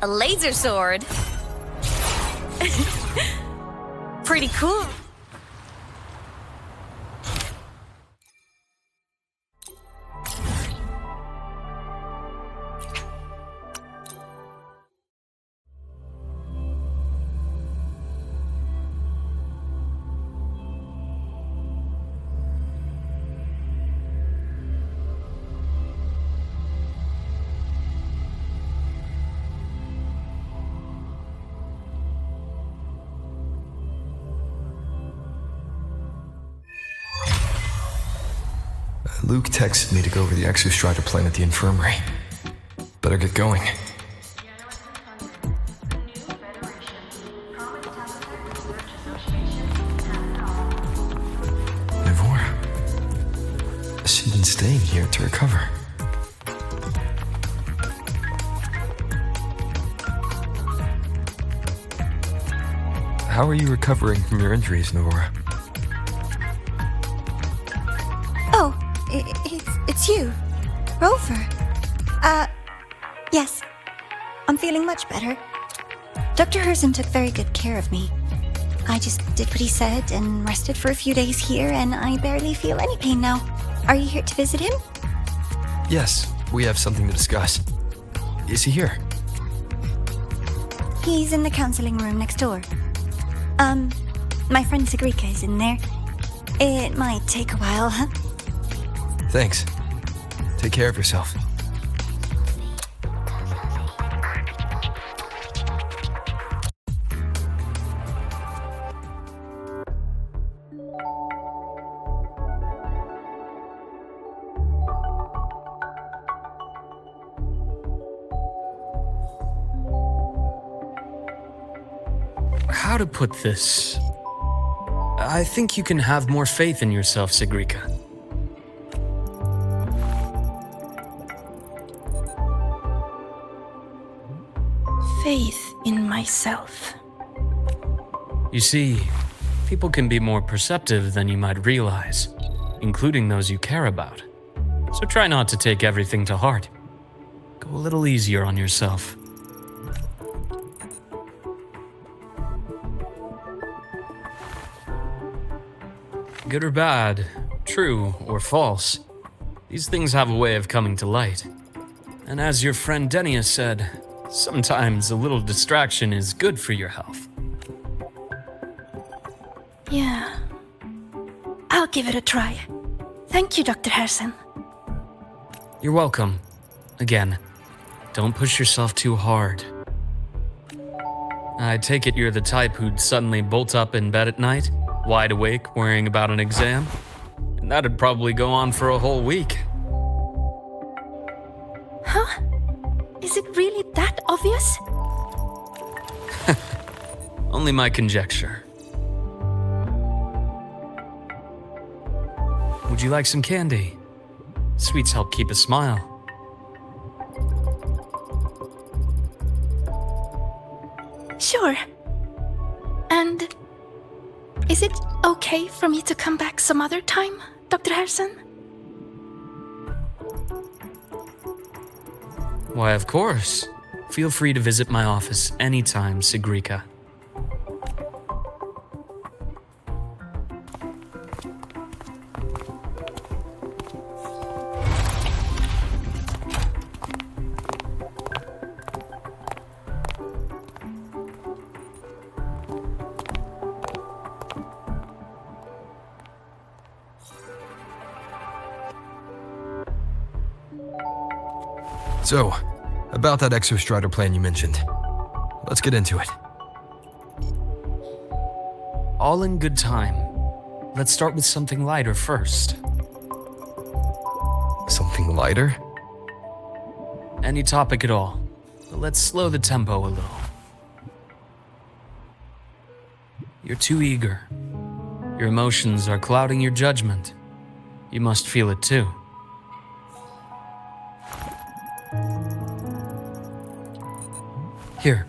A laser sword? Pretty cool. Luke texted me to go over the exostrider plan at the infirmary. Better get going. Nivora. She's been staying here to recover. How are you recovering from your injuries, Nivora? Oh, it's you, Rover. Yes. I'm feeling much better. Dr. Herrssen took very good care of me. I just did what he said and rested for a few days here, and I barely feel any pain now. Are you here to visit him? Yes, we have something to discuss. Is he here? He's in the counseling room next door. My friend Sigrika is in there. It might take a while, huh? Thanks. Take care of yourself. How to put this? I think you can have more faith in yourself, Sigrika. Faith in myself. You see, people can be more perceptive than you might realize, including those you care about. So try not to take everything to heart. Go a little easier on yourself. Good or bad, true or false, these things have a way of coming to light. And as your friend Denia said, sometimes a little distraction is good for your health. Yeah. I'll give it a try. Thank you, Dr. Herrssen. You're welcome. Again, don't push yourself too hard. I take it you're the type who'd suddenly bolt up in bed at night, wide awake, worrying about an exam? And that'd probably go on for a whole week. Huh? Is it really that obvious? Only my conjecture. Would you like some candy? Sweets help keep a smile. Sure. And is it okay for me to come back some other time, Dr. Herrssen? Why, of course. Feel free to visit my office anytime, Sigrika. So, about that exostrider plan you mentioned. Let's get into it. All in good time. Let's start with something lighter first. Something lighter? Any topic at all. But let's slow the tempo a little. You're too eager. Your emotions are clouding your judgment. You must feel it too. Here,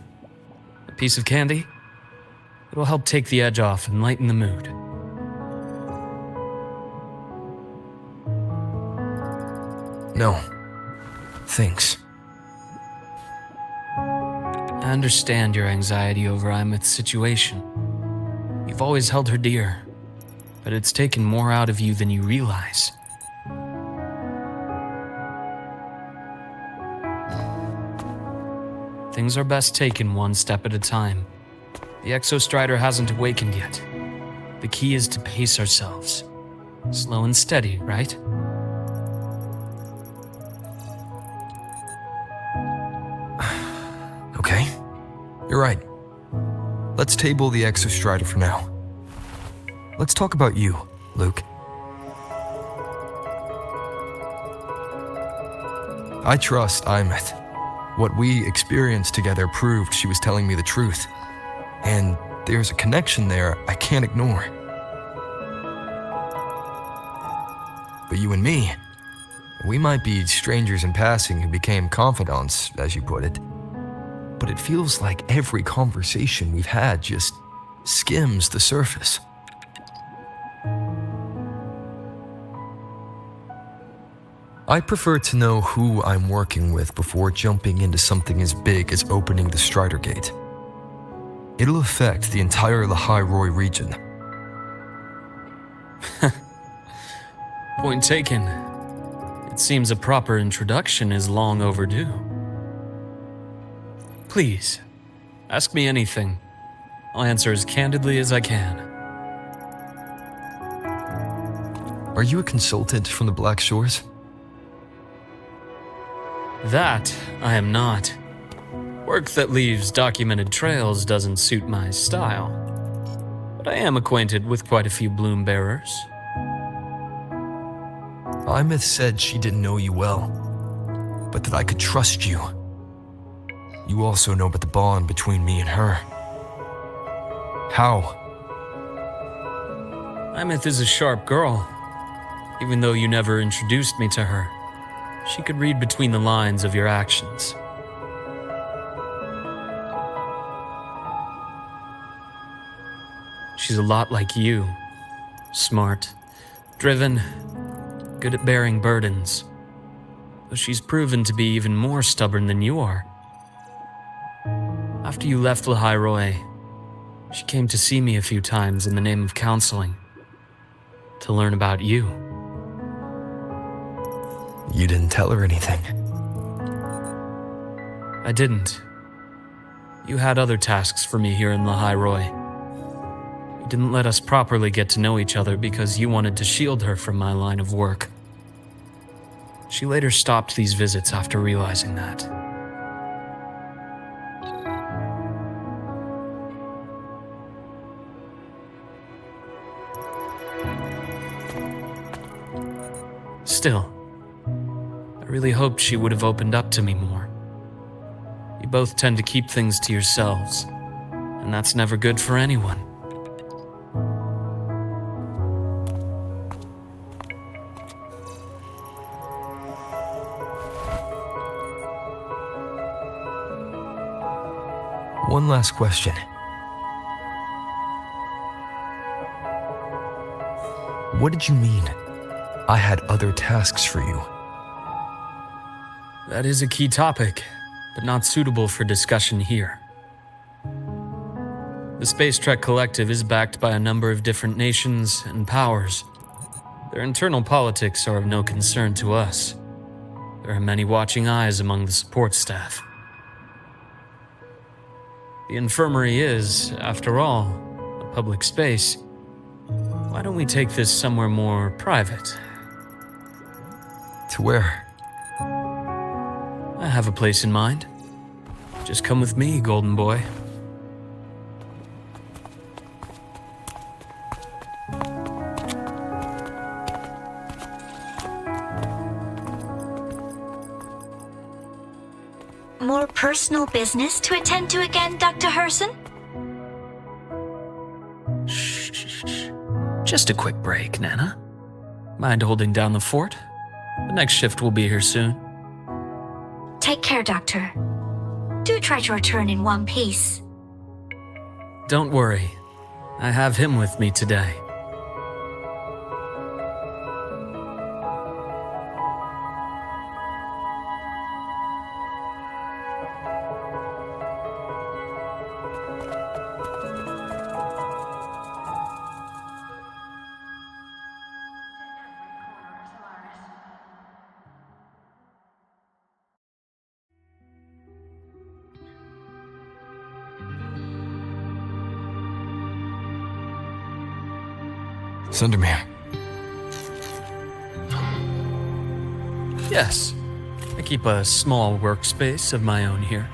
a piece of candy. It'll help take the edge off and lighten the mood. No. Thanks. I understand your anxiety over aemeath's situation. You've always held her dear, but it's taken more out of you than you realize. Things are best taken one step at a time. The Exostrider hasn't awakened yet. The key is to pace ourselves. Slow and steady, right? Okay, you're right. Let's table the Exostrider for now. Let's talk about you, Luke. I trust aemeath. What we experienced together proved she was telling me the truth. And there's a connection there I can't ignore. But you and me, we might be strangers in passing who became confidants, as you put it. But it feels like every conversation we've had just skims the surface. I prefer to know who I'm working with before jumping into something as big as opening the Strider Gate. It'll affect the entire Lahai region. Point taken. It seems a proper introduction is long overdue. Please, ask me anything. I'll answer as candidly as I can. Are you a consultant from the Black Shores? That I am not. Work that leaves documented trails doesn't suit my style. But I am acquainted with quite a few bloom bearers. aemeath said she didn't know you well, but that I could trust you. You also know about the bond between me and her. How? aemeath is a sharp girl. Even though you never introduced me to her, she could read between the lines of your actions. She's a lot like you. Smart, driven, good at bearing burdens. Though she's proven to be even more stubborn than you are. After you left Lahai, she came to see me a few times in the name of counseling. To learn about you. You didn't tell her anything. I didn't. You had other tasks for me here in Lahai. You didn't let us properly get to know each other because you wanted to shield her from my line of work. She later stopped these visits after realizing that. Still, I really hoped she would have opened up to me more. You both tend to keep things to yourselves, and that's never good for anyone. One last question. What did you mean? I had other tasks for you. That is a key topic, but not suitable for discussion here. The Space Trek Collective is backed by a number of different nations and powers. Their internal politics are of no concern to us. There are many watching eyes among the support staff. The infirmary is, after all, a public space. Why don't we take this somewhere more private? To where? I have a place in mind. Just come with me, golden boy. More personal business to attend to again, Dr. Herrssen? Shh. Just a quick break, Nana. Mind holding down the fort? The next shift will be here soon. Take care, Doctor. Do try to return in one piece. Don't worry. I have him with me today. Sundermere. Yes, I keep a small workspace of my own here.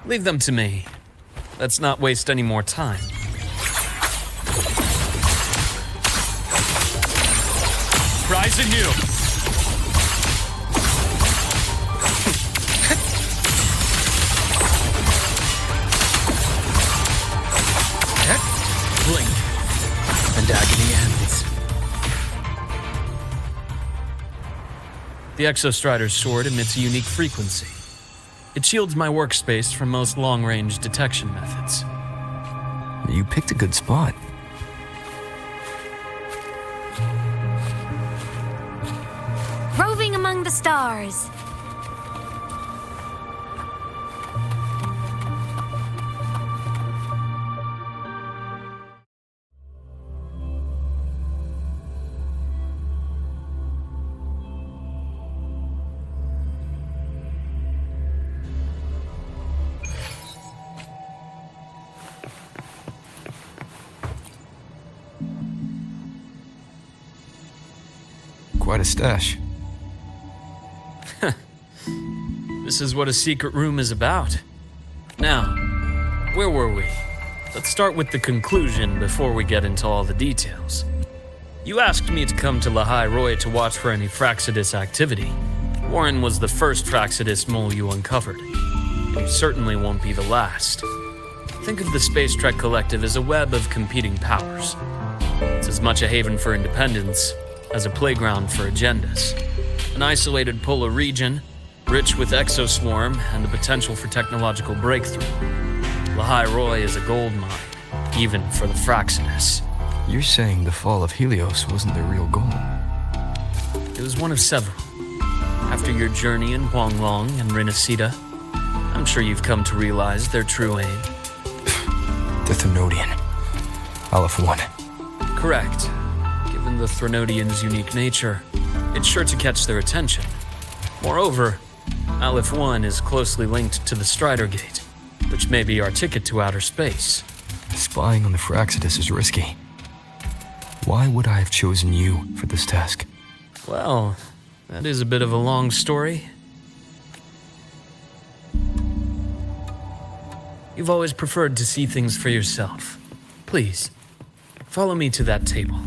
Leave them to me. Let's not waste any more time. Rise anew! Blink, and agony ends. The Exostrider's sword emits a unique frequency. It shields my workspace from most long-range detection methods. You picked a good spot. Roving among the stars. Quite a stash. This is what a secret room is about. Now, where were we? Let's start with the conclusion before we get into all the details. You asked me to come to Lahai Roy to watch for any Fraxidus activity. Warren was the first Fraxidus mole you uncovered. And you certainly won't be the last. Think of the Space Trek Collective as a web of competing powers. It's as much a haven for independence as a playground for agendas. An isolated polar region, rich with exoswarm and the potential for technological breakthrough. Lahai Roy is a gold mine, even for the Fraxidus. You're saying the fall of Helios wasn't their real goal? It was one of several. After your journey in Huanglong and Renacida, I'm sure you've come to realize their true aim. The Thenodian. Aleph 1. Correct. Given the Threnodian's unique nature, it's sure to catch their attention. Moreover, Aleph 1 is closely linked to the Strider Gate, which may be our ticket to outer space. Spying on the Fraxidus is risky. Why would I have chosen you for this task? Well, that is a bit of a long story. You've always preferred to see things for yourself. Please, follow me to that table.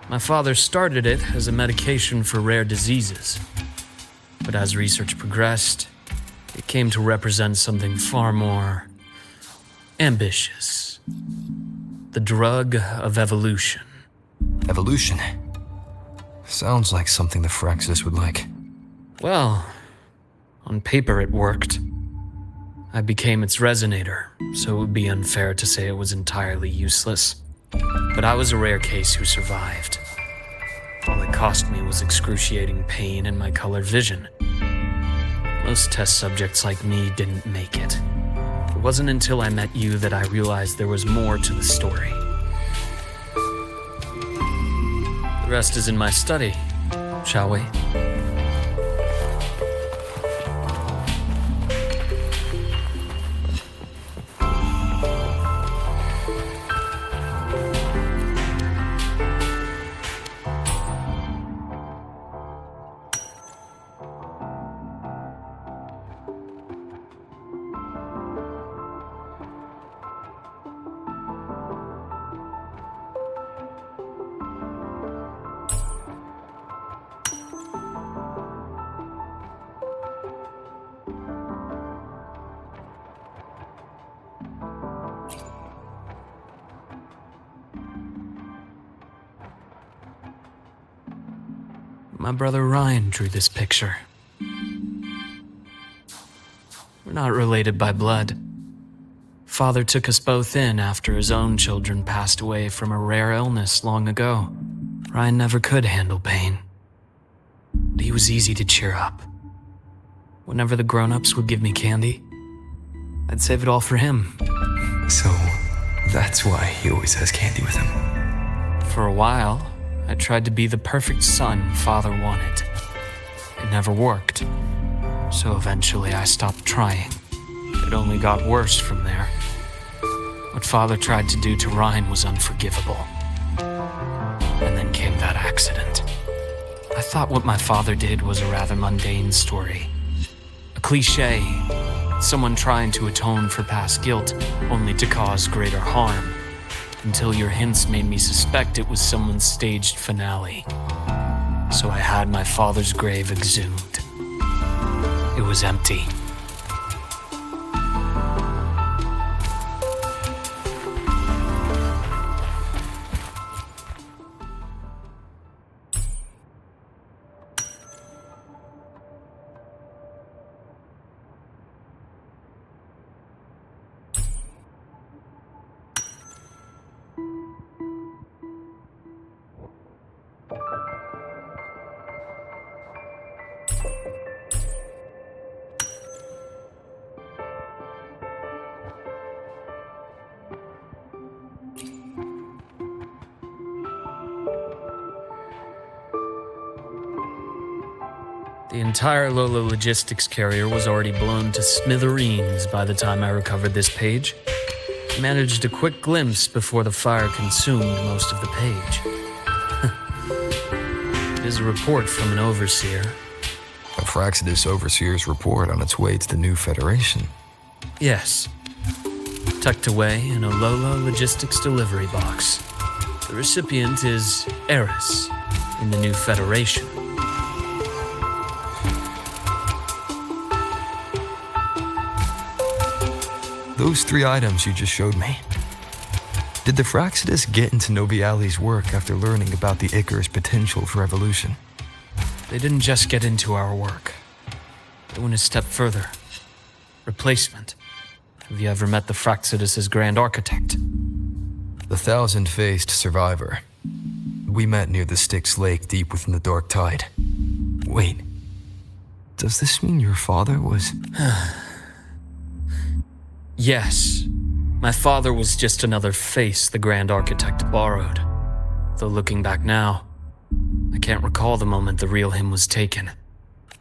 My father started it as a medication for rare diseases. But as research progressed, it came to represent something far more ambitious. The drug of evolution. Evolution. Sounds like something the Fraxidus would like. Well, on paper it worked. I became its resonator, so it would be unfair to say it was entirely useless. But I was a rare case who survived. All it cost me was excruciating pain and my colored vision. Most test subjects like me didn't make it. It wasn't until I met you that I realized there was more to the story. The rest is in my study, shall we? My brother Ryan drew this picture. We're not related by blood. Father took us both in after his own children passed away from a rare illness long ago. Ryan never could handle pain, but he was easy to cheer up. Whenever the grown-ups would give me candy, I'd save it all for him. So, that's why he always has candy with him. For a while, I tried to be the perfect son Father wanted. It never worked, so eventually I stopped trying. It only got worse from there. What Father tried to do to Ryan was unforgivable. And then came that accident. I thought what my father did was a rather mundane story. A cliché, someone trying to atone for past guilt only to cause greater harm. Until your hints made me suspect it was someone's staged finale. So I had my father's grave exhumed. It was empty. The entire Lola logistics carrier was already blown to smithereens by the time I recovered this page. I managed a quick glimpse before the fire consumed most of the page. It is a report from an overseer. A Fraxidus overseer's report on its way to the new Federation. Yes. Tucked away in a Lola logistics delivery box. The recipient is Eris in the new Federation. Those 3 items you just showed me. Did the Fraxidus get into Noviali's work after learning about the Icarus potential for evolution? They didn't just get into our work. They went a step further. Replacement. Have you ever met the Fraxidus' Grand Architect? The 1,000-faced survivor. We met near the Styx Lake deep within the Dark Tide. Wait. Does this mean your father was... Yes. My father was just another face the Grand Architect borrowed. Though looking back now, I can't recall the moment the real him was taken.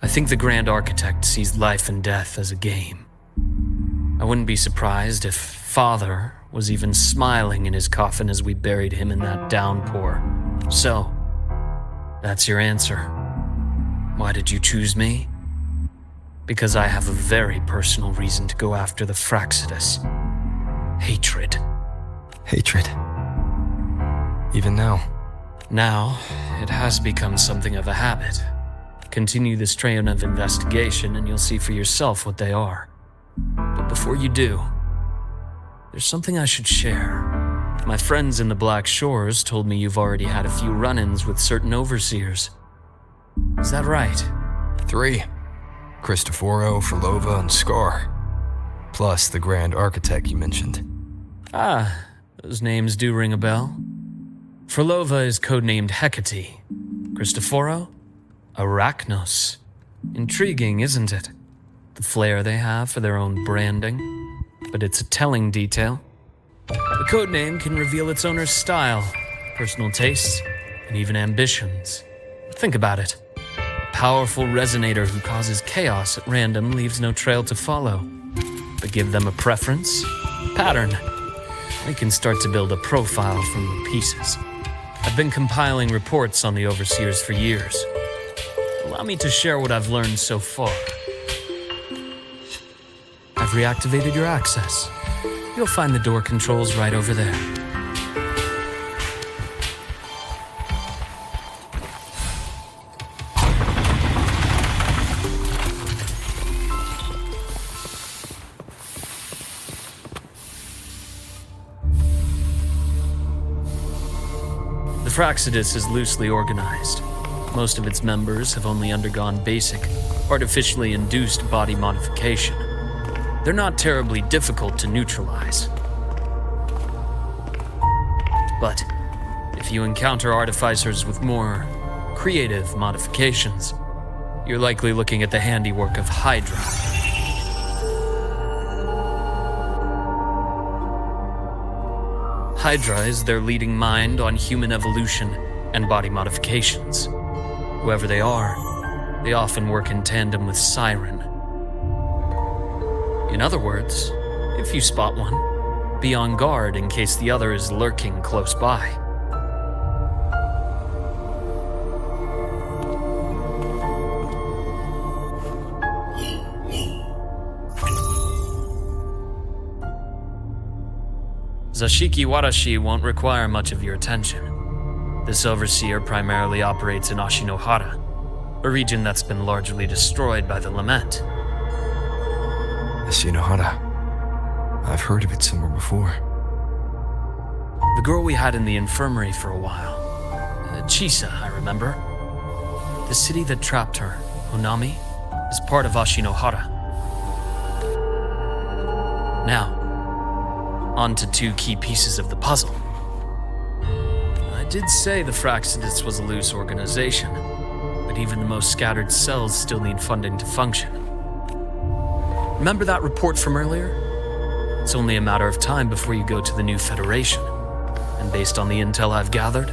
I think the Grand Architect sees life and death as a game. I wouldn't be surprised if Father was even smiling in his coffin as we buried him in that downpour. So, that's your answer. Why did you choose me? Because I have a very personal reason to go after the Fraxidus. Hatred. Hatred. Even now. Now, it has become something of a habit. Continue this train of investigation and you'll see for yourself what they are. But before you do, there's something I should share. My friends in the Black Shores told me you've already had a few run-ins with certain overseers. Is that right? 3. Cristoforo, Frolova, and Scar. Plus the Grand Architect you mentioned. Ah, those names do ring a bell. Frolova is codenamed Hecate. Cristoforo? Arachnos. Intriguing, isn't it? The flair they have for their own branding. But it's a telling detail. The codename can reveal its owner's style, personal tastes, and even ambitions. Think about it. A powerful resonator who causes chaos at random leaves no trail to follow. But give them a preference, pattern. They can start to build a profile from the pieces. I've been compiling reports on the Overseers for years. Allow me to share what I've learned so far. I've reactivated your access. You'll find the door controls right over there. The Fraxidus is loosely organized. Most of its members have only undergone basic, artificially induced body modification. They're not terribly difficult to neutralize. But if you encounter artificers with more creative modifications, you're likely looking at the handiwork of Hydra. Hydra is their leading mind on human evolution and body modifications. Whoever they are, they often work in tandem with Siren. In other words, if you spot one, be on guard in case the other is lurking close by. Zashiki Warashi won't require much of your attention. This overseer primarily operates in Ashinohara, a region that's been largely destroyed by the Lament. Ashinohara. I've heard of it somewhere before. The girl we had in the infirmary for a while. Chisa, I remember. The city that trapped her, Onami, is part of Ashinohara. Now, on to 2 key pieces of the puzzle. I did say the Fraxidus was a loose organization, but even the most scattered cells still need funding to function. Remember that report from earlier? It's only a matter of time before you go to the new Federation. And based on the intel I've gathered,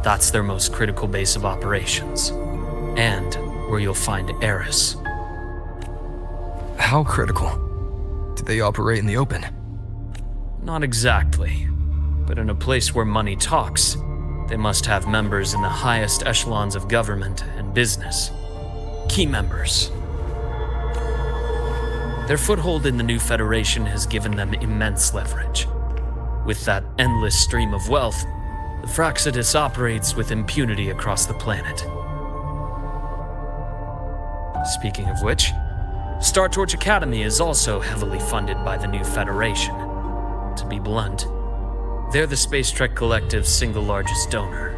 that's their most critical base of operations. And where you'll find Eris. How critical? Do they operate in the open? Not exactly. But in a place where money talks, they must have members in the highest echelons of government and business. Key members. Their foothold in the new Federation has given them immense leverage. With that endless stream of wealth, the Fraxidus operates with impunity across the planet. Speaking of which, Star Torch Academy is also heavily funded by the new Federation. To be blunt, they're the Space Trek Collective's single largest donor.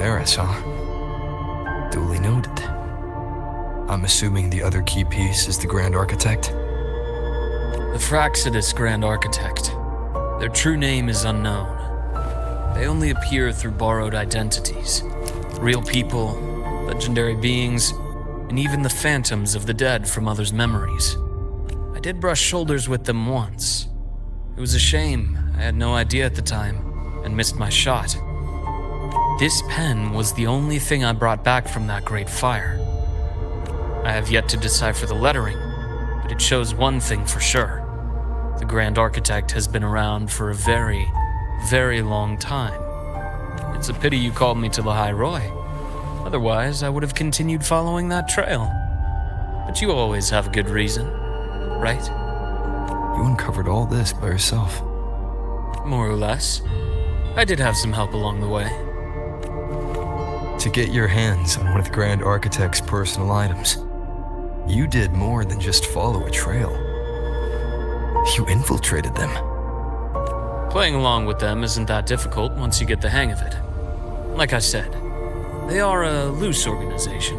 Eris, huh? Duly noted. I'm assuming the other key piece is the Grand Architect? The Fraxidus Grand Architect. Their true name is unknown. They only appear through borrowed identities. Real people, legendary beings, and even the phantoms of the dead from others' memories. I did brush shoulders with them once. It was a shame. I had no idea at the time, and missed my shot. This pen was the only thing I brought back from that great fire. I have yet to decipher the lettering, but it shows one thing for sure. The Grand Architect has been around for a very, very long time. It's a pity you called me to the High Roy. Otherwise, I would have continued following that trail. But you always have a good reason, right? You uncovered all this by yourself. More or less. I did have some help along the way. To get your hands on one of the Grand Architect's personal items, you did more than just follow a trail. You infiltrated them. Playing along with them isn't that difficult once you get the hang of it. Like I said, they are a loose organization,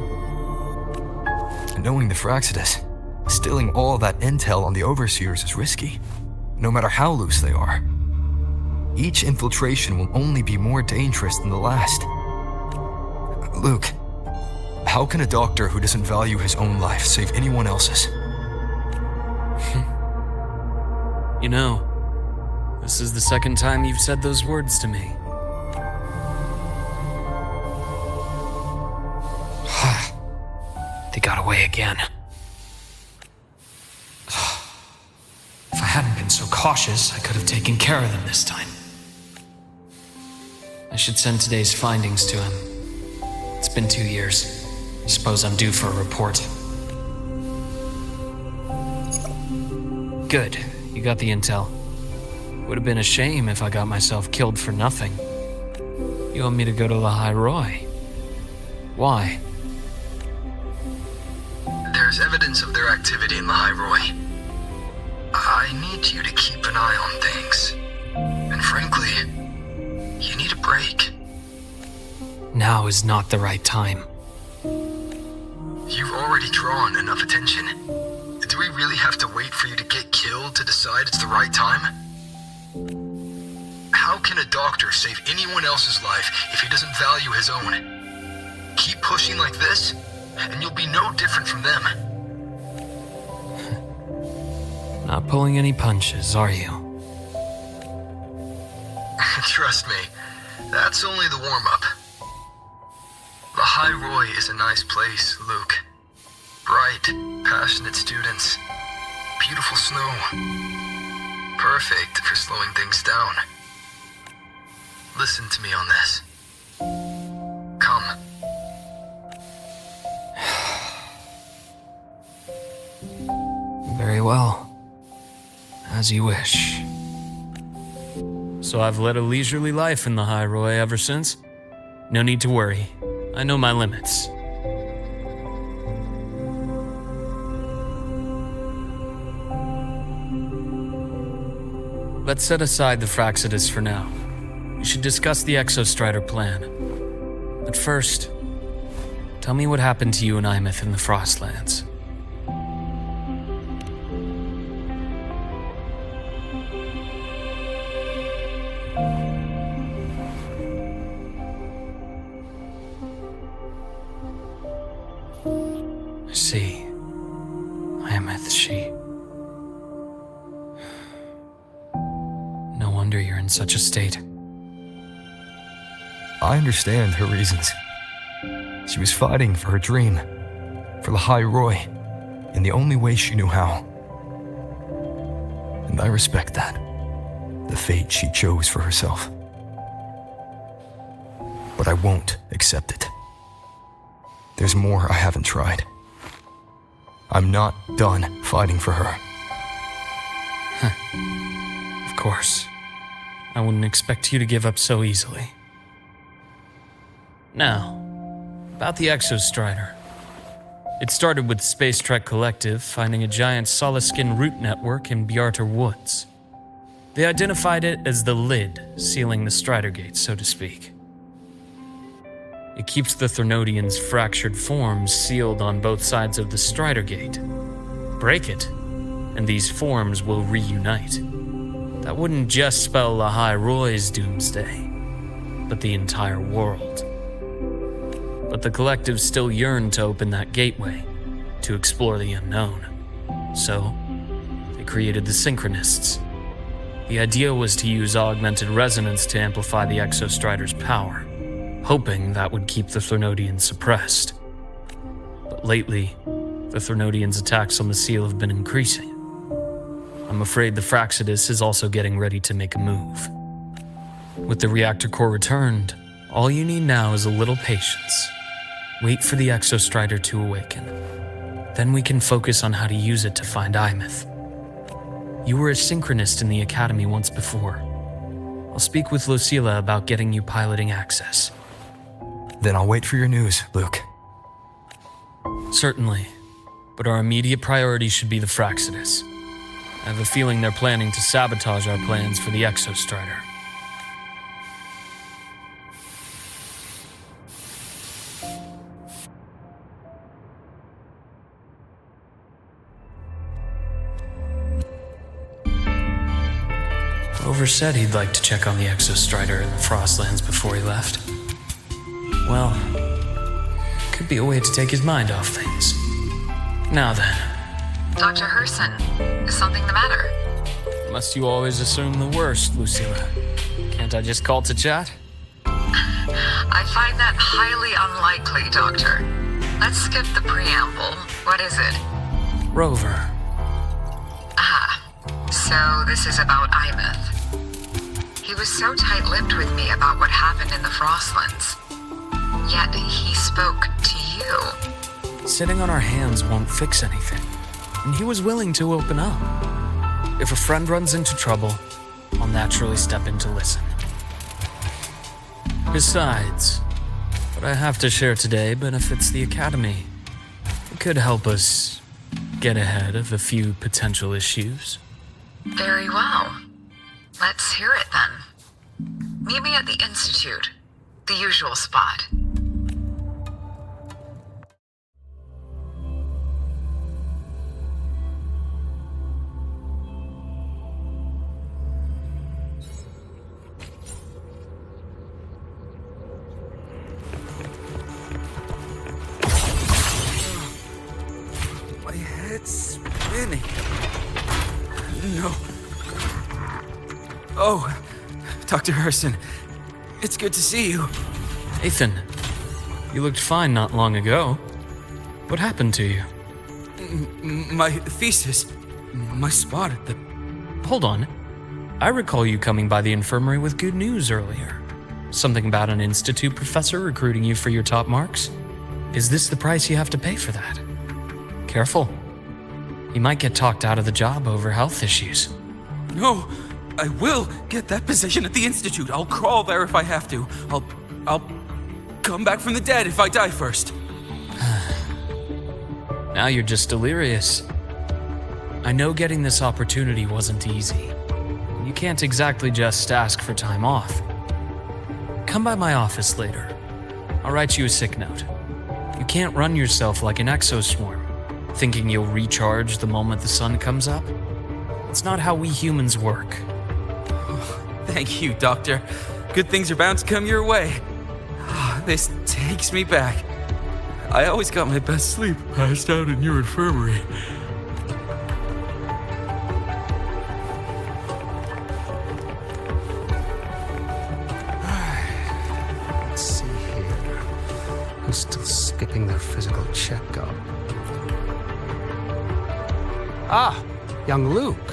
knowing the Fraxidus, stilling all that intel on the Overseers is risky, no matter how loose they are. Each infiltration will only be more dangerous than the last. Luke, how can a doctor who doesn't value his own life save anyone else's? You know, this is the second time you've said those words to me. They got away again. If I hadn't been so cautious, I could have taken care of them this time. I should send today's findings to him. It's been 2 years. Suppose I'm due for a report. Good. You got the intel. Would have been a shame if I got myself killed for nothing. You want me to go to the High Roy? Why? There's evidence of their activity in the High Roy. I need you to keep an eye on things. And frankly, you need a break. Now is not the right time. You've already drawn enough attention. Do we really have to wait for you to get killed to decide it's the right time? How can a doctor save anyone else's life if he doesn't value his own? Keep pushing like this, and you'll be no different from them. Not pulling any punches, are you? Trust me, that's only the warm-up. The High Roy is a nice place, Luke. Bright, passionate students. Beautiful snow. Perfect for slowing things down. Listen to me on this. Come. Very well. As you wish. So I've led a leisurely life in the High Roy ever since. No need to worry. I know my limits. Let's set aside the Fraxidus for now. We should discuss the Exostrider plan. But first, tell me what happened to you and aemeath in the Frostlands. I see. aemeath, she... No wonder you're in such a state. I understand her reasons. She was fighting for her dream, for the High Roy, in the only way she knew how. And I respect that, the fate she chose for herself. But I won't accept it. There's more I haven't tried. I'm not done fighting for her. Of course. I wouldn't expect you to give up so easily. Now, about the Exostrider. It started with the Space Trek Collective finding a giant solid-skin root network in Bjarter Woods. They identified it as the lid sealing the Strider Gate, so to speak. It keeps the Threnodians' fractured forms sealed on both sides of the Strider Gate. Break it, and these forms will reunite. That wouldn't just spell the High Roy's doomsday, but the entire world. But the Collective still yearned to open that gateway, to explore the unknown. So, they created the Synchronists. The idea was to use augmented resonance to amplify the Exostrider's power, hoping that would keep the Threnodians suppressed. But lately, the Threnodians' attacks on the seal have been increasing. I'm afraid the Fraxidus is also getting ready to make a move. With the reactor core returned, all you need now is a little patience. Wait for the Exostrider to awaken. Then we can focus on how to use it to find aemeath. You were a synchronist in the Academy once before. I'll speak with Lucilla about getting you piloting access. Then I'll wait for your news, Luke. Certainly, but our immediate priority should be the Fraxidus. I have a feeling they're planning to sabotage our plans for the Exostrider. Rover said he'd like to check on the Exostrider in the Frostlands before he left. Well, could be a way to take his mind off things. Now then. Dr. Herrssen, is something the matter? Must you always assume the worst, Lucilla? Can't I just call to chat? I find that highly unlikely, Doctor. Let's skip the preamble. What is it? Rover. So this is about aemeath. He was so tight-lipped with me about what happened in the Frostlands. Yet he spoke to you. Sitting on our hands won't fix anything. And he was willing to open up. If a friend runs into trouble, I'll naturally step in to listen. Besides, what I have to share today benefits the Academy. It could help us get ahead of a few potential issues. Very well. Let's hear it then. Meet me at the Institute, the usual spot. My head's spinning. No. Oh, Dr. Herrssen, it's good to see you. Ethan, you looked fine not long ago. What happened to you? My thesis, my spot at the... Hold on. I recall you coming by the infirmary with good news earlier. Something about an institute professor recruiting you for your top marks? Is this the price you have to pay for that? Careful. You might get talked out of the job over health issues. No, I will get that position at the Institute. I'll crawl there if I have to. I'll come back from the dead if I die first. Now you're just delirious. I know getting this opportunity wasn't easy. You can't exactly just ask for time off. Come by my office later. I'll write you a sick note. You can't run yourself like an exoswarm, thinking you'll recharge the moment the sun comes up. It's not how we humans work. Thank you, Doctor. Good things are bound to come your way. This takes me back. I always got my best sleep passed out in your infirmary. Let's see here. Who's still skipping their physical checkup? Ah, young Luke.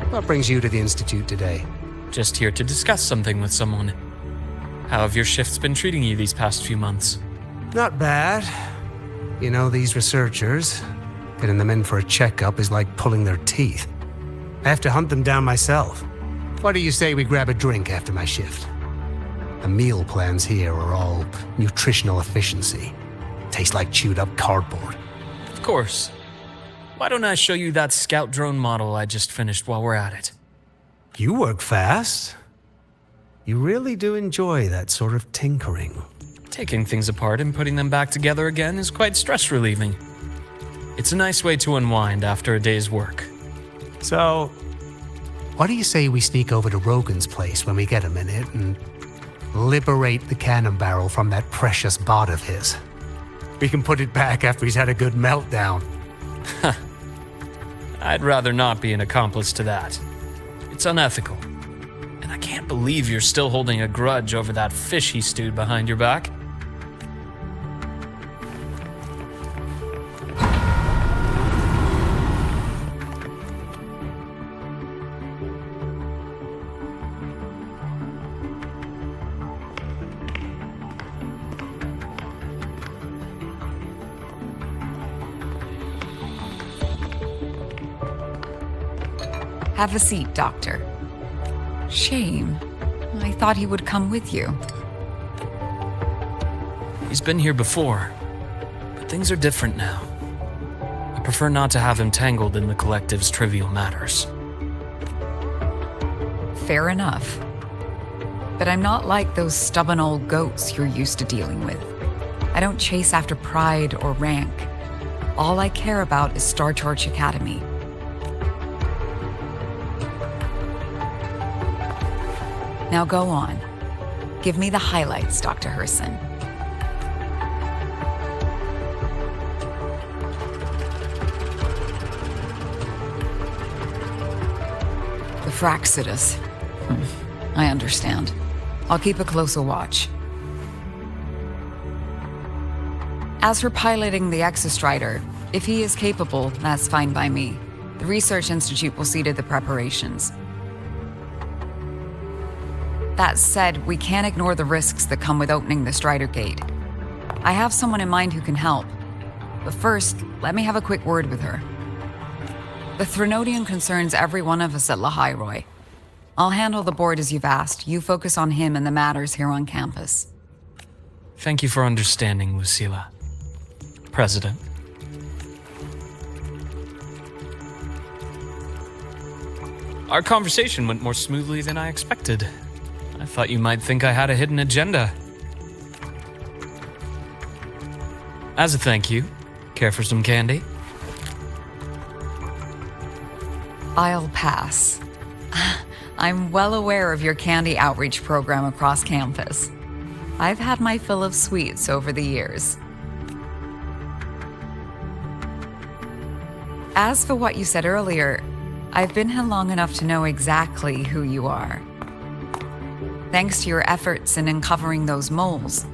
What brings you to the Institute today? Just here to discuss something with someone. How have your shifts been treating you these past few months? Not bad. You know, these researchers, getting them in for a checkup is like pulling their teeth. I have to hunt them down myself. What do you say we grab a drink after my shift? The meal plans here are all nutritional efficiency. Taste like chewed up cardboard. Of course. Why don't I show you that scout drone model I just finished while we're at it? You work fast. You really do enjoy that sort of tinkering. Taking things apart and putting them back together again is quite stress-relieving. It's a nice way to unwind after a day's work. So, what do you say we sneak over to Rogan's place when we get a minute and liberate the cannon barrel from that precious bot of his? We can put it back after he's had a good meltdown. I'd rather not be an accomplice to that. It's unethical. And I can't believe you're still holding a grudge over that fish he stewed behind your back. Have a seat, Doctor. Shame. I thought he would come with you. He's been here before, but things are different now. I prefer not to have him tangled in the collective's trivial matters. Fair enough. But I'm not like those stubborn old goats you're used to dealing with. I don't chase after pride or rank. All I care about is Star Torch Academy. Now go on. Give me the highlights, Dr. Herrssen. The Fraxidus. I understand. I'll keep a closer watch. As for piloting the Exostrider, if he is capable, that's fine by me. The Research Institute will see to the preparations. That said, we can't ignore the risks that come with opening the Strider Gate. I have someone in mind who can help. But first, let me have a quick word with her. The Threnodian concerns every one of us at Lahairoi. I'll handle the board as you've asked. You focus on him and the matters here on campus. Thank you for understanding, Lucilla. President. Our conversation went more smoothly than I expected. I thought you might think I had a hidden agenda. As a thank you, care for some candy? I'll pass. I'm well aware of your candy outreach program across campus. I've had my fill of sweets over the years. As for what you said earlier, I've been here long enough to know exactly who you are. Thanks to your efforts in uncovering those moles,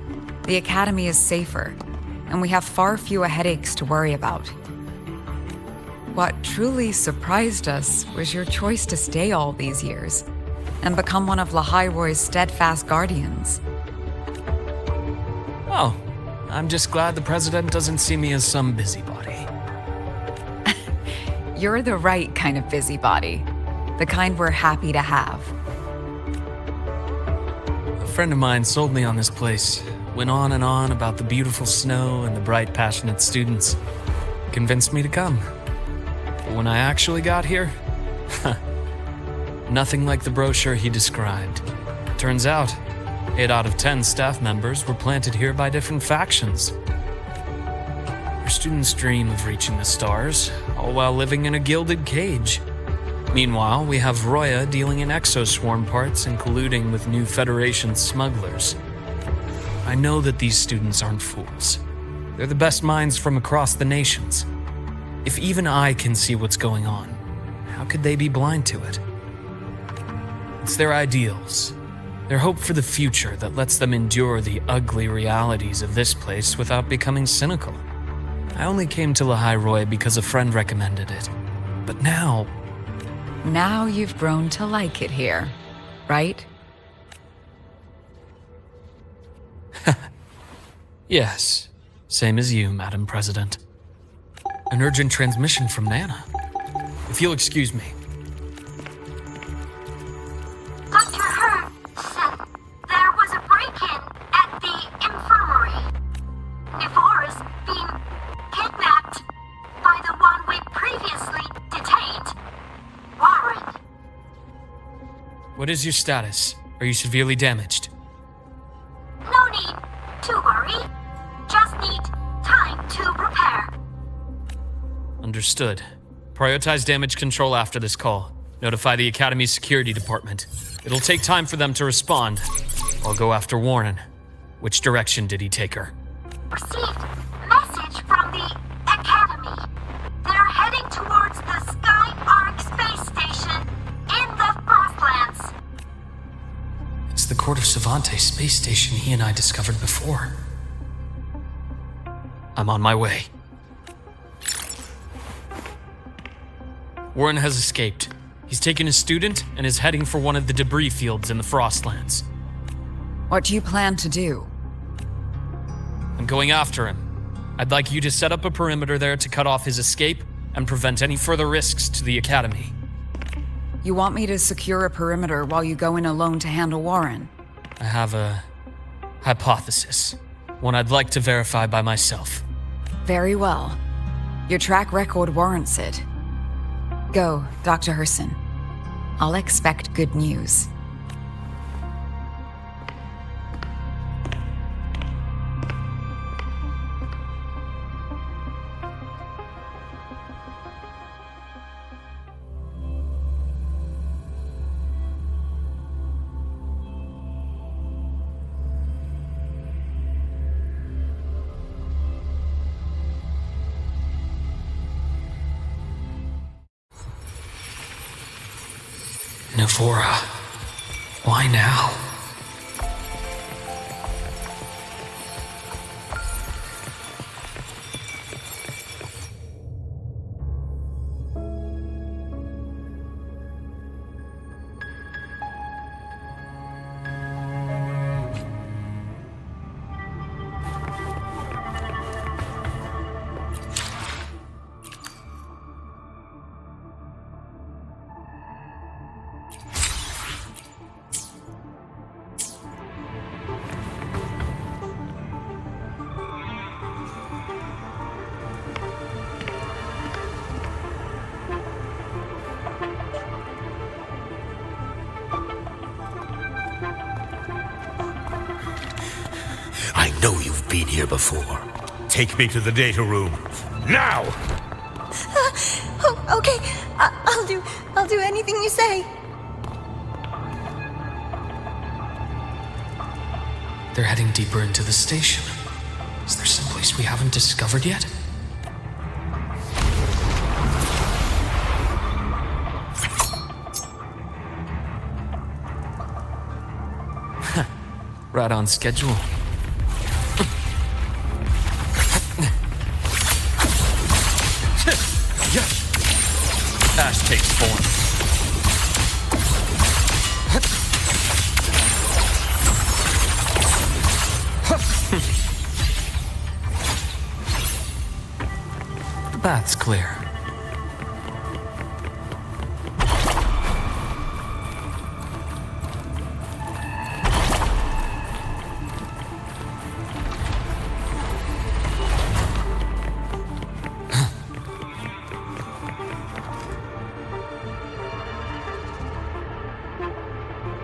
the Academy is safer, and we have far fewer headaches to worry about. What truly surprised us was your choice to stay all these years and become one of Lahairoi's steadfast guardians. Oh, I'm just glad the President doesn't see me as some busybody. You're the right kind of busybody, the kind we're happy to have. A friend of mine sold me on this place, went on and on about the beautiful snow and the bright, passionate students. Convinced me to come. But when I actually got here, nothing like the brochure he described. Turns out, 8 out of 10 staff members were planted here by different factions. Our students dream of reaching the stars, all while living in a gilded cage. Meanwhile, we have Roya dealing in exoswarm parts and colluding with new Federation smugglers. I know that these students aren't fools. They're the best minds from across the nations. If even I can see what's going on, how could they be blind to it? It's their ideals, their hope for the future that lets them endure the ugly realities of this place without becoming cynical. I only came to Lahairoi because a friend recommended it. But now... Now you've grown to like it here, right? Yes, same as you, Madam President. An urgent transmission from Nana. If you'll excuse me. Dr. Herrssen, there was a break-in at the infirmary. Nevora's being kidnapped by the one we previously detained, Warren. What is your status? Are you severely damaged? No need to worry. Just need time to repair. Understood. Prioritize damage control after this call. Notify the Academy's security department. It'll take time for them to respond. I'll go after Warren. Which direction did he take her? Received message from the Academy. They're heading towards the Sky Arc space station in the Frostlands. It's the Court of Savante space station he and I discovered before. I'm on my way. Warren has escaped. He's taken a student and is heading for one of the debris fields in the Frostlands. What do you plan to do? I'm going after him. I'd like you to set up a perimeter there to cut off his escape and prevent any further risks to the Academy. You want me to secure a perimeter while you go in alone to handle Warren? I have a hypothesis. One I'd like to verify by myself. Very well. Your track record warrants it. Go, Dr. Herrssen. I'll expect good news. Navora. Why now? I know you've been here before. Take me to the data room. Now! Oh, okay. I'll do anything you say. They're heading deeper into the station. Is there someplace we haven't discovered yet? Right on schedule. Ash takes form. The bath's clear.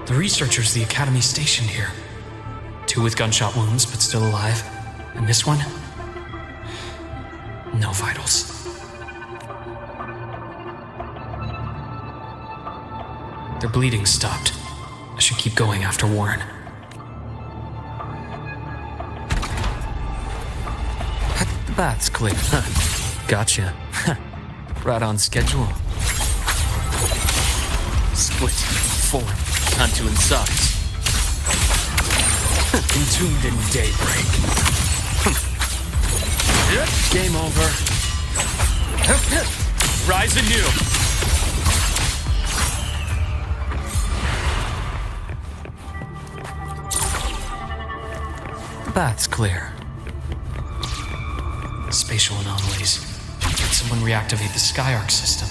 The researchers the Academy stationed here. 2 with gunshot wounds, but still alive. And this one? No vitals. Their bleeding stopped. I should keep going after Warren. The bath's clear. Gotcha. Right on schedule. Split, form, onto in size. Entombed in daybreak. Game over. Rise anew. The bath's clear. Spatial anomalies. Did someone reactivate the Skyarc system?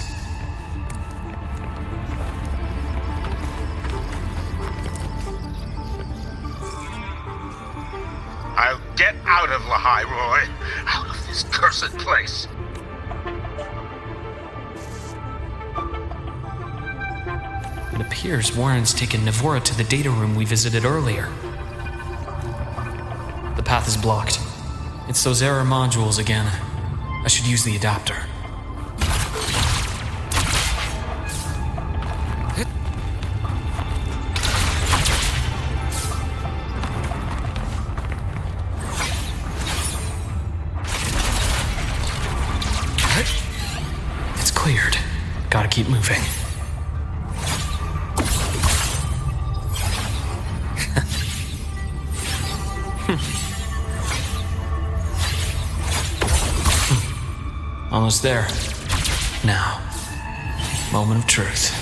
I'll get out of Lahai, Roy. Out of this cursed place. It appears Warren's taken Navora to the data room we visited earlier. The path is blocked. It's those error modules again. I should use the adapter. It's cleared. Gotta keep moving. Almost there. Now, moment of truth.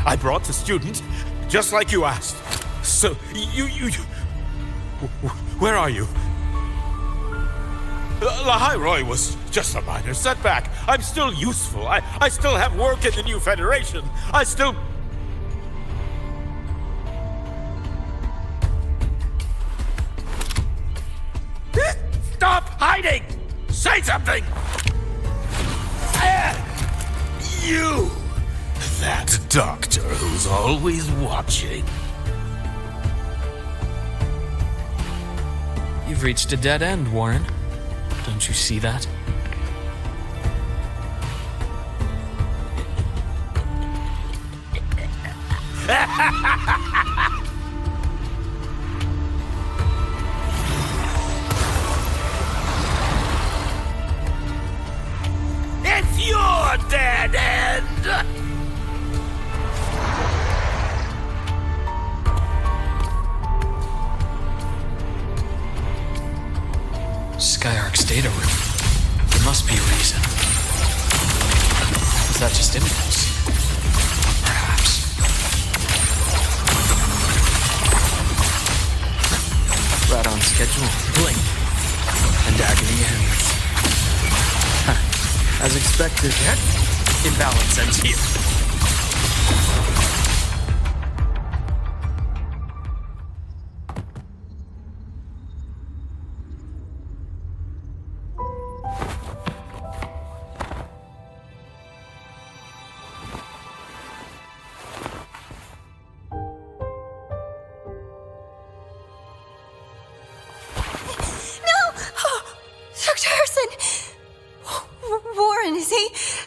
I brought the student, just like you asked. So, you... Where are you? Lahai Roy was just a minor setback. I'm still useful. I still have work in the new Federation. I still... Stop hiding! Say something! You! That doctor who's always watching. You've reached a dead end, Warren. Don't you see that? Skyark's data room. There must be a reason. Is that just impulse? Perhaps. Right on schedule. Blink. And agony ends. As expected, imbalance ends here.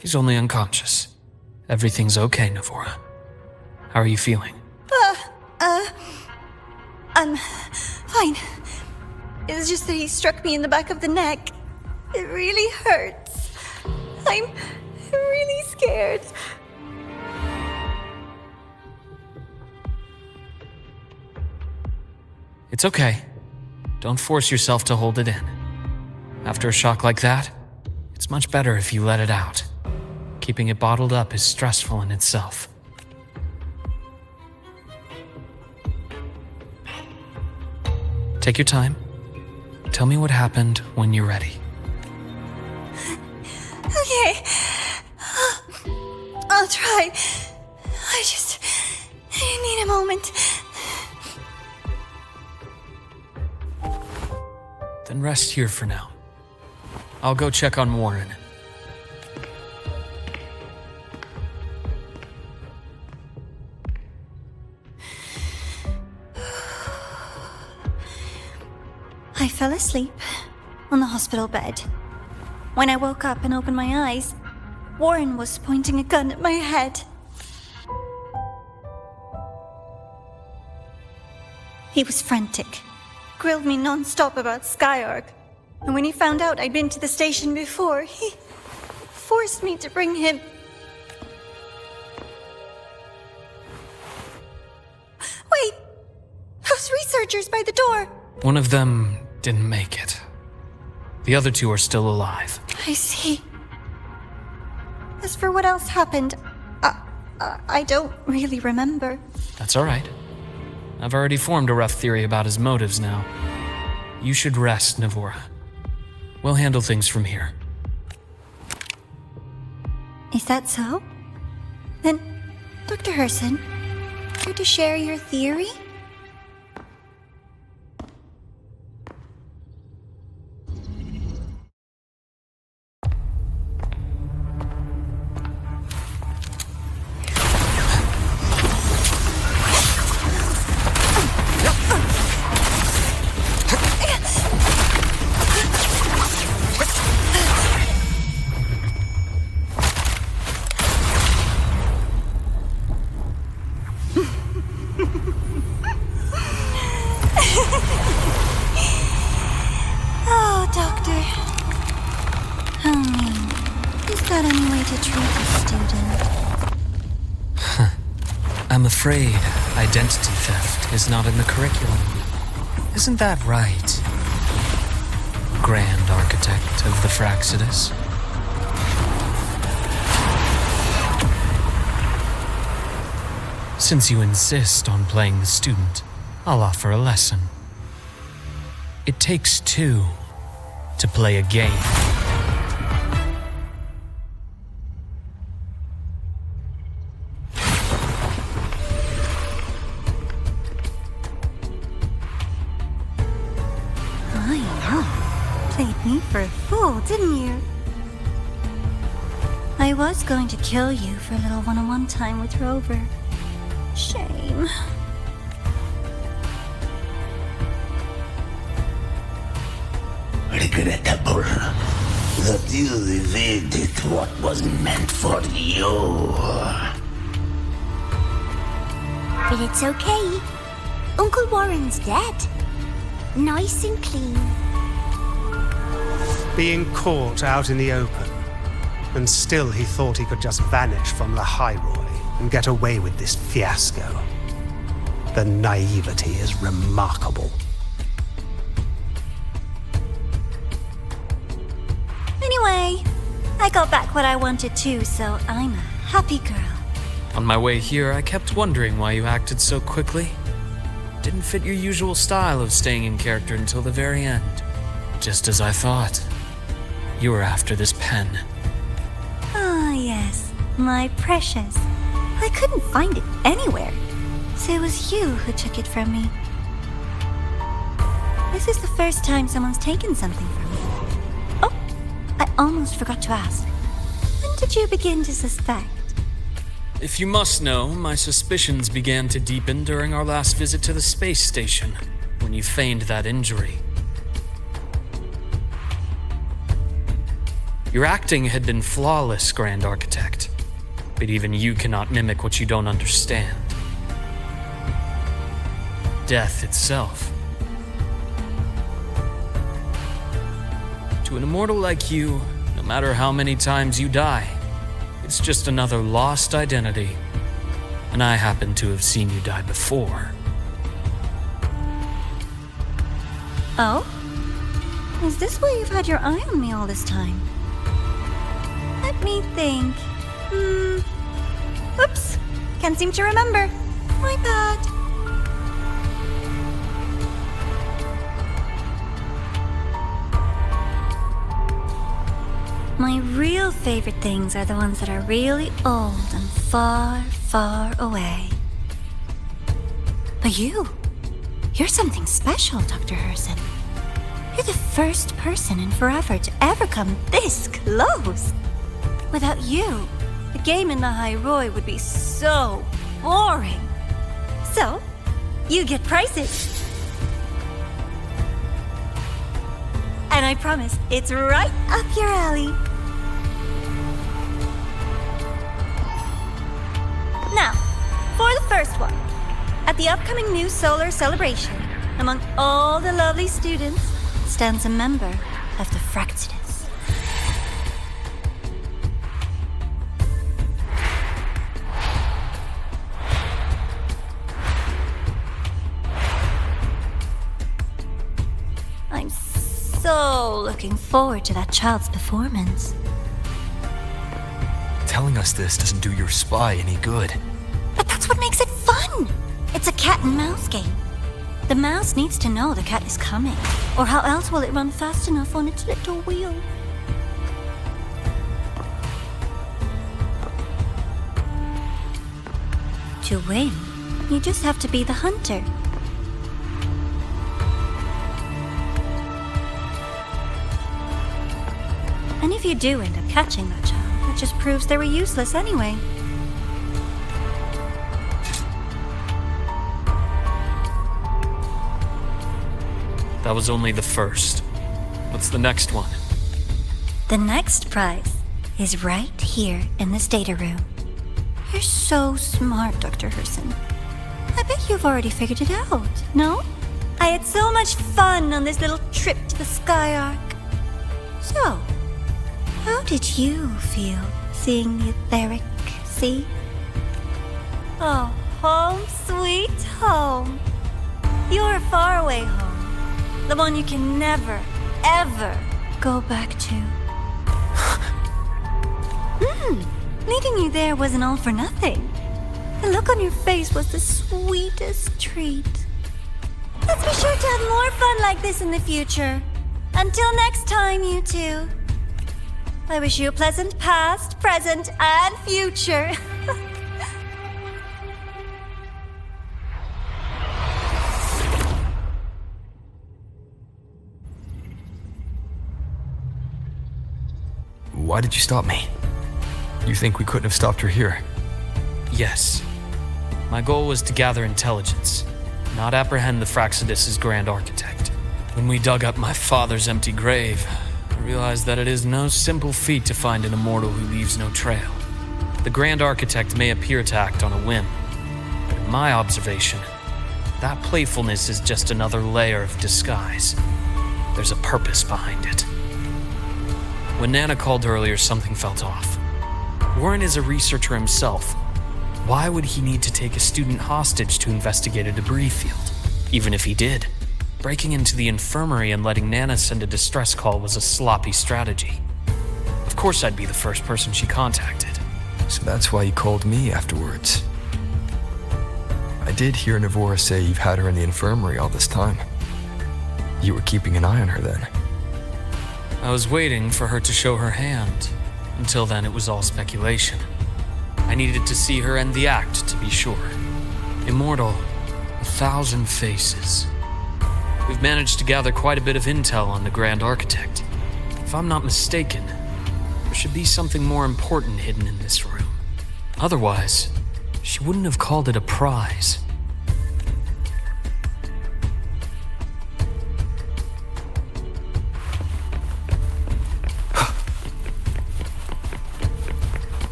He's only unconscious. Everything's okay, Navora. How are you feeling? I'm fine. It's just that he struck me in the back of the neck. It really hurts. I'm really scared. It's okay. Don't force yourself to hold it in. After a shock like that, it's much better if you let it out. Keeping it bottled up is stressful in itself. Take your time. Tell me what happened when you're ready. Okay. I'll try. I just need a moment. Then rest here for now. I'll go check on Warren. I fell asleep on the hospital bed. When I woke up and opened my eyes, Warren was pointing a gun at my head. He was frantic, grilled me non-stop about Skyark, and when he found out I'd been to the station before, he forced me to bring him. Wait! Those researchers by the door! One of them didn't make it. The other two are still alive. I see. As for what else happened, I don't really remember. That's all right. I've already formed a rough theory about his motives now. You should rest, Navora. We'll handle things from here. Is that so? Then, Dr. Herrssen, care to share your theory? Oh, Doctor. How mean. Is that any way to treat a student? I'm afraid identity theft is not in the curriculum. Isn't that right, Grand Architect of the Fraxidus? Since you insist on playing the student, I'll offer a lesson. It takes two to play a game. I know. Played me for a fool, didn't you? I was going to kill you for a little one-on-one time with Rover. Shame. Regrettable that you evaded what was meant for you. But it's okay. Uncle Warren's dead. Nice and clean. Being caught out in the open, and still he thought he could just vanish from the Hyrule and get away with this fiasco. The naivety is remarkable. I got back what I wanted too, so I'm a happy girl. On my way here, I kept wondering why you acted so quickly. Didn't fit your usual style of staying in character until the very end. Just as I thought. You were after this pen. Ah, yes, my precious. I couldn't find it anywhere, so it was you who took it from me. This is the first time someone's taken something from me. Oh, I almost forgot to ask. When did you begin to suspect? If you must know, my suspicions began to deepen during our last visit to the space station, when you feigned that injury. Your acting had been flawless, Grand Architect, but even you cannot mimic what you don't understand. Death itself. To an immortal like you, no matter how many times you die, it's just another lost identity. And I happen to have seen you die before. Oh? Is this why you've had your eye on me all this time? Let me think. Oops. Can't seem to remember. My bad. My real favorite things are the ones that are really old and far, far away. But you're something special, Dr. Herrssen. You're the first person in forever to ever come this close. Without you, the game in the High Roy would be so boring. So, you get prizes. And I promise, it's right up your alley. Now, for the first one. At the upcoming new solar celebration, among all the lovely students, stands a member of the Fraxidus. I'm so looking forward to that child's performance. Telling us this doesn't do your spy any good. But that's what makes it fun! It's a cat and mouse game. The mouse needs to know the cat is coming, or how else will it run fast enough on its little wheel? To win, you just have to be the hunter. And if you do end up catching that child, it just proves they were useless anyway. That was only the first. What's the next one? The next prize is right here in this data room. You're so smart, Dr. Herrssen. I bet you've already figured it out, no? I had so much fun on this little trip to the Sky Arc. So, how did you feel seeing the etheric sea? Oh, home sweet home. Your faraway home. The one you can never, ever go back to. Meeting you there wasn't all for nothing. The look on your face was the sweetest treat. Let's be sure to have more fun like this in the future. Until next time, you two. I wish you a pleasant past, present, and future. Why did you stop me? You think we couldn't have stopped her here? Yes. My goal was to gather intelligence, not apprehend the Fraxidus' Grand Architect. When we dug up my father's empty grave, I realized that it is no simple feat to find an immortal who leaves no trail. The Grand Architect may appear to act on a whim, but in my observation, that playfulness is just another layer of disguise. There's a purpose behind it. When Nana called earlier, something felt off. Warren is a researcher himself. Why would he need to take a student hostage to investigate a debris field? Even if he did, breaking into the infirmary and letting Nana send a distress call was a sloppy strategy. Of course I'd be the first person she contacted. So that's why you called me afterwards. I did hear Navora say you've had her in the infirmary all this time. You were keeping an eye on her then. I was waiting for her to show her hand. Until then, it was all speculation. I needed to see her end the act, to be sure. Immortal, 1,000 faces. We've managed to gather quite a bit of intel on the Grand Architect. If I'm not mistaken, there should be something more important hidden in this room. Otherwise, she wouldn't have called it a prize.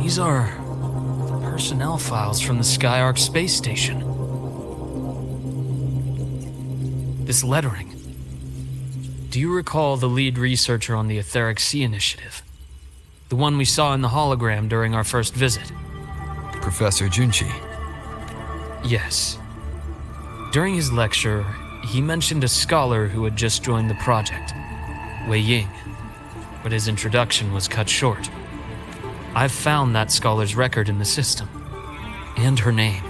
These are personnel files from the Skyark space station. This lettering. Do you recall the lead researcher on the Etheric Sea Initiative? The one we saw in the hologram during our first visit? Professor Junchi. Yes. During his lecture, he mentioned a scholar who had just joined the project, Wei Ying, but his introduction was cut short. I've found that scholar's record in the system, and her name.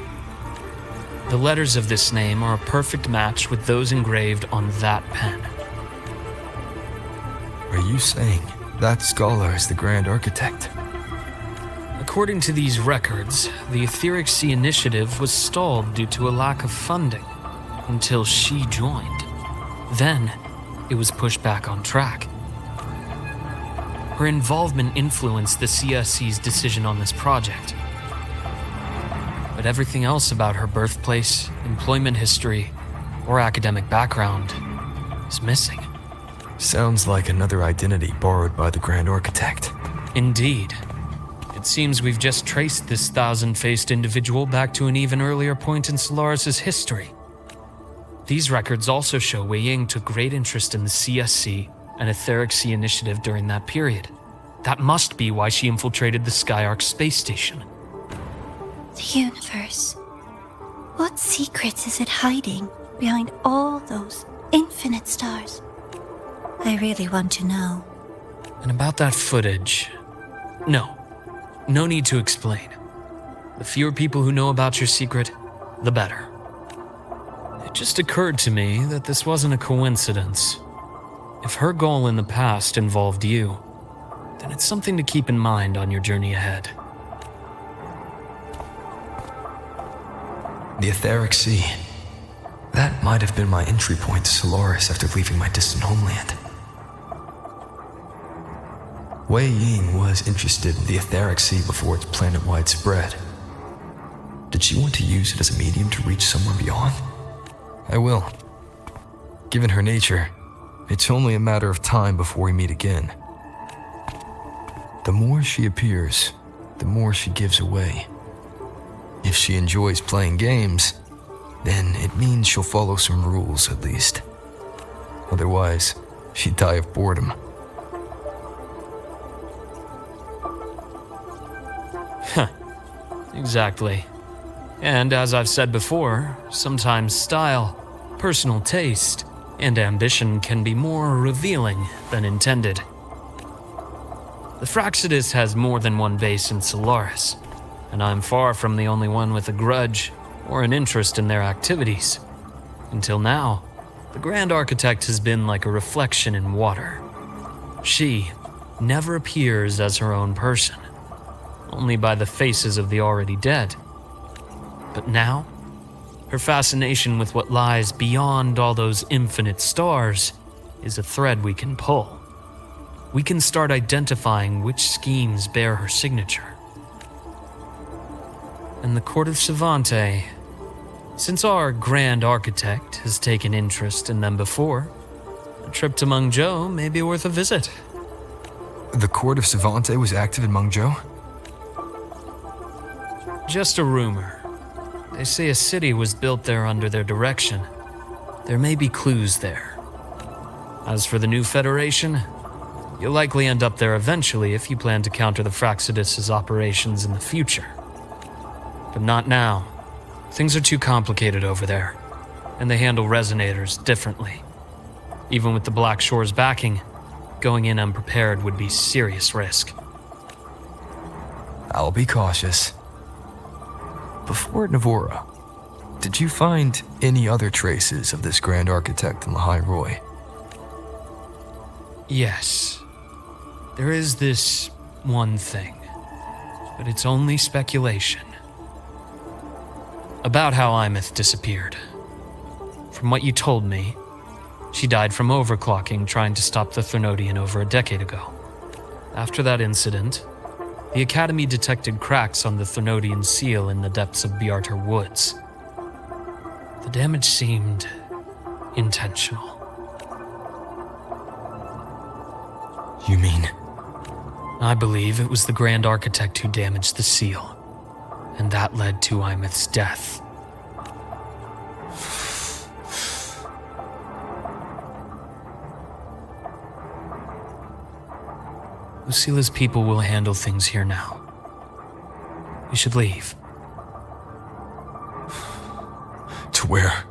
The letters of this name are a perfect match with those engraved on that pen. Are you saying that scholar is the Grand Architect? According to these records, the Etheric Sea Initiative was stalled due to a lack of funding until she joined. Then, it was pushed back on track. Her involvement influenced the CSC's decision on this project. But everything else about her birthplace, employment history, or academic background is missing. Sounds like another identity borrowed by the Grand Architect. Indeed. It seems we've just traced this 1,000-faced individual back to an even earlier point in Solaris' history. These records also show Wei Ying took great interest in the CSC and Etheric Sea Initiative during that period. That must be why she infiltrated the Skyark space station. The universe. What secrets is it hiding behind all those infinite stars? I really want to know. And about that footage, no need to explain. The fewer people who know about your secret, the better. It just occurred to me that this wasn't a coincidence. If her goal in the past involved you, then it's something to keep in mind on your journey ahead. The Etheric Sea. That might have been my entry point to Solaris after leaving my distant homeland. Wei Ying was interested in the Etheric Sea before its planet-wide spread. Did she want to use it as a medium to reach somewhere beyond? I will. Given her nature, it's only a matter of time before we meet again. The more she appears, the more she gives away. If she enjoys playing games, then it means she'll follow some rules at least. Otherwise, she'd die of boredom. Exactly. And as I've said before, sometimes style, personal taste, and ambition can be more revealing than intended. The Fraxidus has more than one base in Solaris, and I'm far from the only one with a grudge or an interest in their activities. Until now, the Grand Architect has been like a reflection in water. She never appears as her own person, only by the faces of the already dead. But now, her fascination with what lies beyond all those infinite stars is a thread we can pull. We can start identifying which schemes bear her signature. And the Court of Savante, since our Grand Architect has taken interest in them before, a trip to Mengzhou may be worth a visit. The Court of Savante was active in Mengzhou? Just a rumor. They say a city was built there under their direction. There may be clues there. As for the new Federation, you'll likely end up there eventually if you plan to counter the Fraxidus' operations in the future. But not now. Things are too complicated over there, and they handle resonators differently. Even with the Black Shore's backing, going in unprepared would be serious risk. I'll be cautious. Before Navora, did you find any other traces of this Grand Architect in the High Roy? Yes. There is this one thing, but it's only speculation. About how aemeath disappeared. From what you told me, she died from overclocking trying to stop the Threnodian over a decade ago. After that incident, the Academy detected cracks on the Threnodian seal in the depths of Biarter Woods. The damage seemed intentional. You mean? I believe it was the Grand Architect who damaged the seal, and that led to aemeath's death. Lucila's people will handle things here now. We should leave. To where?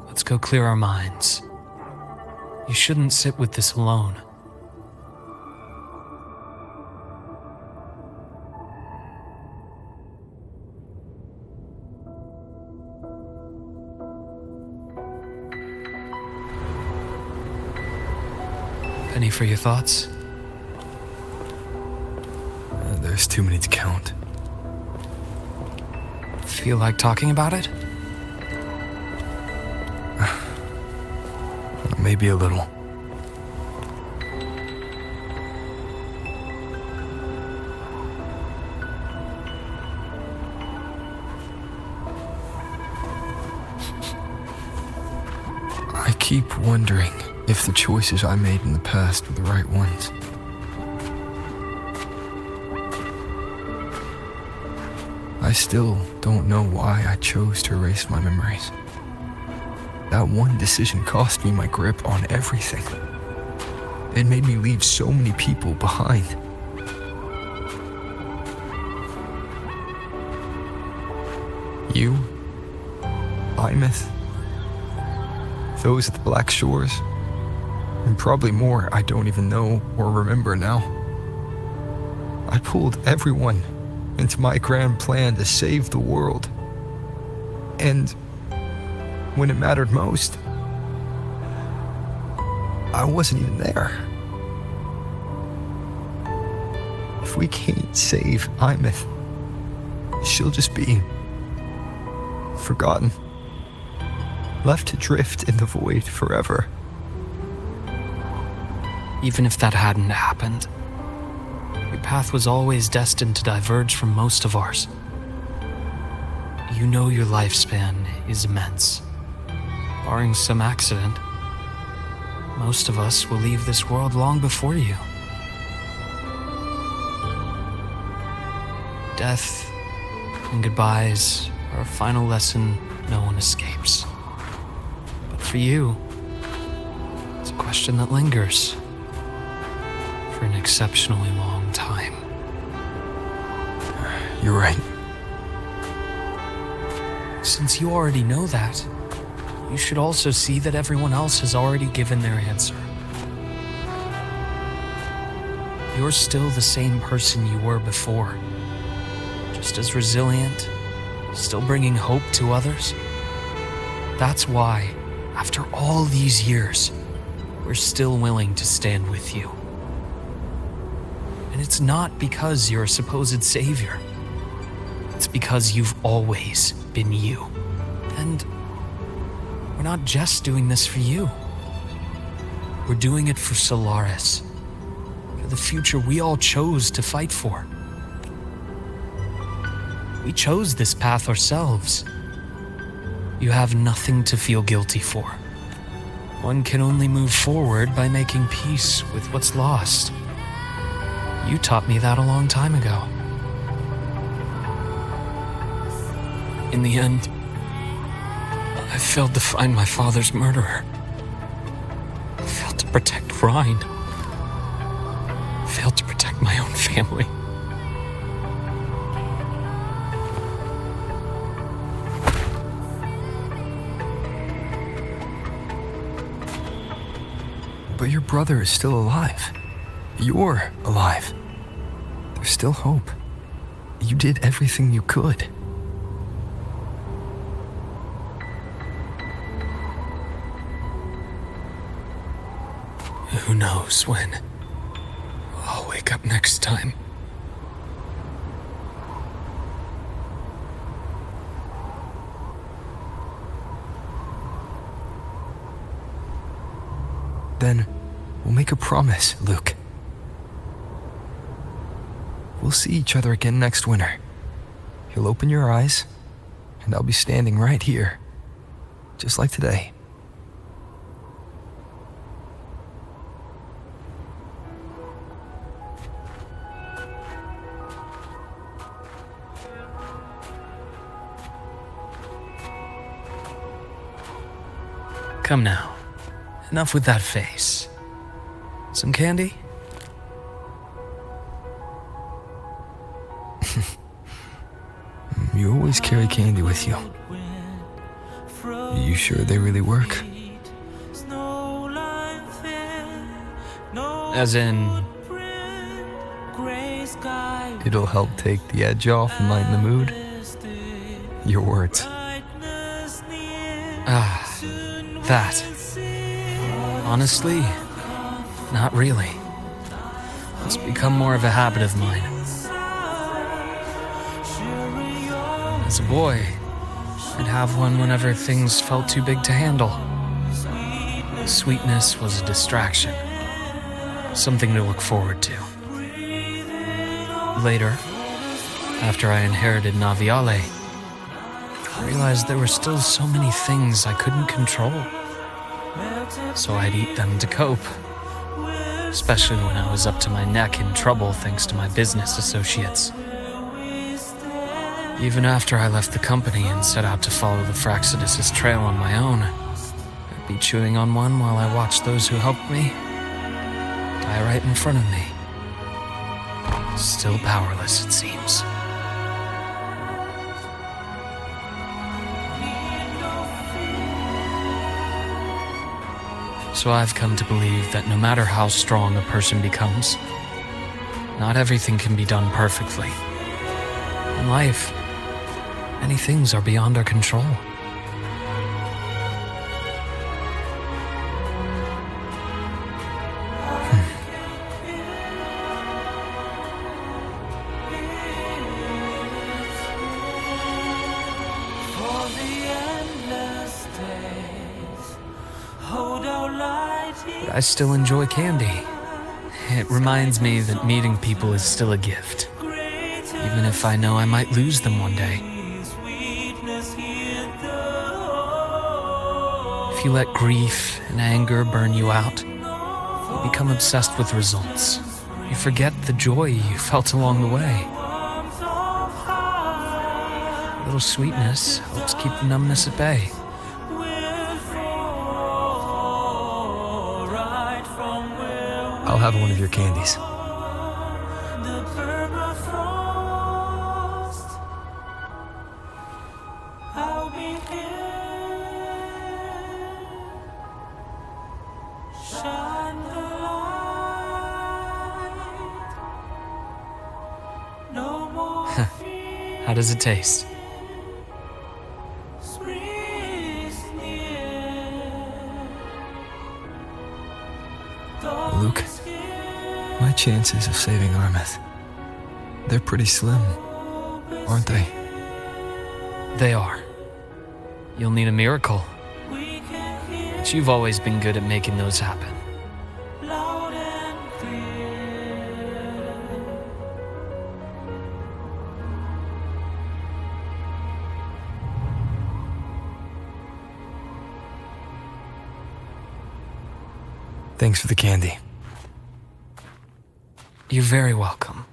Let's go clear our minds. You shouldn't sit with this alone. Penny for your thoughts? There's too many to count. Feel like talking about it? Maybe a little. I keep wondering if the choices I made in the past were the right ones. I still don't know why I chose to erase my memories. That one decision cost me my grip on everything. It made me leave so many people behind. You, aemeath, those at the Black Shores, and probably more I don't even know or remember now. I pulled everyone into my grand plan to save the world. And when it mattered most, I wasn't even there. If we can't save aemeath, she'll just be forgotten, left to drift in the void forever. Even if that hadn't happened, your path was always destined to diverge from most of ours. You know your lifespan is immense. Barring some accident, most of us will leave this world long before you. Death and goodbyes are a final lesson no one escapes. But for you, it's a question that lingers for an exceptionally long time. You're right. Since you already know that, you should also see that everyone else has already given their answer. You're still the same person you were before, just as resilient, still bringing hope to others. That's why, after all these years, we're still willing to stand with you. And it's not because you're a supposed savior. It's because you've always been you. And we're not just doing this for you. We're doing it for Solaris, for the future we all chose to fight for. We chose this path ourselves. You have nothing to feel guilty for. One can only move forward by making peace with what's lost. You taught me that a long time ago. In the end, I failed to find my father's murderer. I failed to protect Rhine. I failed to protect my own family. But your brother is still alive. You're alive. There's still hope. You did everything you could. Who knows when I'll wake up next time. Then we'll make a promise, Luke. We'll see each other again next winter. You'll open your eyes, and I'll be standing right here, just like today. Come now. Enough with that face. Some candy? You always carry candy with you. You sure they really work? As in, It'll help take the edge off and lighten the mood? Your words. that. Honestly, not really. It's become more of a habit of mine. As a boy, I'd have one whenever things felt too big to handle. Sweetness was a distraction, something to look forward to. Later, after I inherited Naviale, I realized there were still so many things I couldn't control. So I'd eat them to cope, especially when I was up to my neck in trouble thanks to my business associates. Even after I left the company and set out to follow the Fraxidus' trail on my own, I'd be chewing on one while I watched those who helped me die right in front of me. Still powerless, it seems. So I've come to believe that no matter how strong a person becomes, not everything can be done perfectly. In life, many things are beyond our control. But I still enjoy candy. It reminds me that meeting people is still a gift, even if I know I might lose them one day. If you let grief and anger burn you out, you become obsessed with results. You forget the joy you felt along the way. A little sweetness helps keep the numbness at bay. I'll have one of your candies. How does it taste? Luke, my chances of saving Aemeath, they're pretty slim, aren't they? They are. You'll need a miracle. But you've always been good at making those happen. Thanks for the candy. You're very welcome.